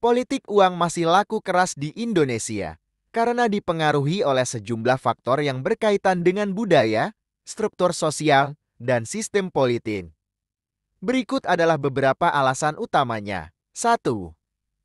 Politik uang masih laku keras di Indonesia karena dipengaruhi oleh sejumlah faktor yang berkaitan dengan budaya, struktur sosial, dan sistem politik. Berikut adalah beberapa alasan utamanya. 1.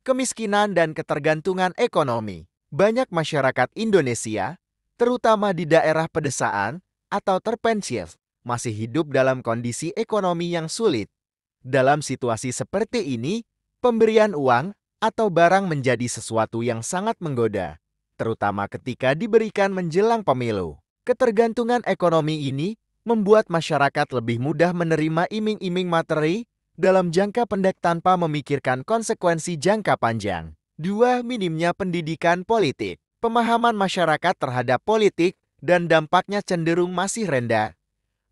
Kemiskinan dan ketergantungan ekonomi. Banyak masyarakat Indonesia, terutama di daerah pedesaan atau terpencil, masih hidup dalam kondisi ekonomi yang sulit. Dalam situasi seperti ini, pemberian uang atau barang menjadi sesuatu yang sangat menggoda, terutama ketika diberikan menjelang pemilu. Ketergantungan ekonomi ini membuat masyarakat lebih mudah menerima iming-iming materi dalam jangka pendek tanpa memikirkan konsekuensi jangka panjang. 2. Minimnya pendidikan politik. Pemahaman masyarakat terhadap politik dan dampaknya cenderung masih rendah.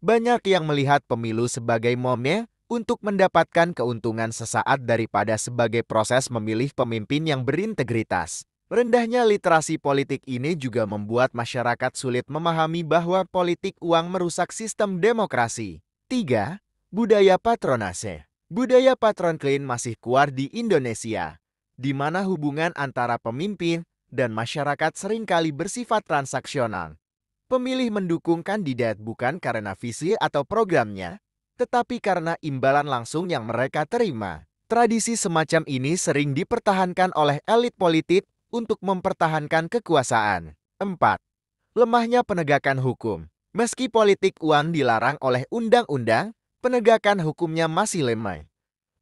Banyak yang melihat pemilu sebagai momen untuk mendapatkan keuntungan sesaat daripada sebagai proses memilih pemimpin yang berintegritas. Rendahnya literasi politik ini juga membuat masyarakat sulit memahami bahwa politik uang merusak sistem demokrasi. 3. Budaya patronase. Budaya patron klien masih kuat di Indonesia, di mana hubungan antara pemimpin dan masyarakat seringkali bersifat transaksional. Pemilih mendukung kandidat bukan karena visi atau programnya, tetapi karena imbalan langsung yang mereka terima. Tradisi semacam ini sering dipertahankan oleh elit politik untuk mempertahankan kekuasaan. 4. Lemahnya penegakan hukum. Meski politik uang dilarang oleh undang-undang, penegakan hukumnya masih lemah.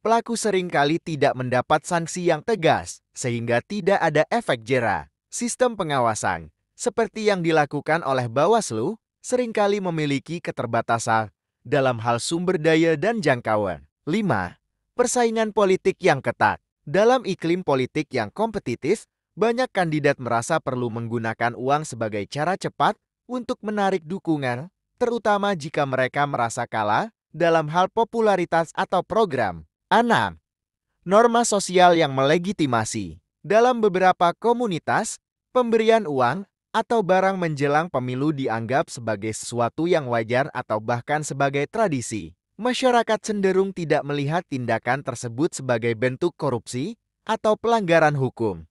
Pelaku seringkali tidak mendapat sanksi yang tegas, sehingga tidak ada efek jera. Sistem pengawasan, seperti yang dilakukan oleh Bawaslu, seringkali memiliki keterbatasan dalam hal sumber daya dan jangkauan. 5. Persaingan politik yang ketat. Dalam iklim politik yang kompetitif, banyak kandidat merasa perlu menggunakan uang sebagai cara cepat untuk menarik dukungan, terutama jika mereka merasa kalah dalam hal popularitas atau program. 6. Norma sosial yang melegitimasi. Dalam beberapa komunitas, pemberian uang atau barang menjelang pemilu dianggap sebagai sesuatu yang wajar atau bahkan sebagai tradisi. Masyarakat cenderung tidak melihat tindakan tersebut sebagai bentuk korupsi atau pelanggaran hukum.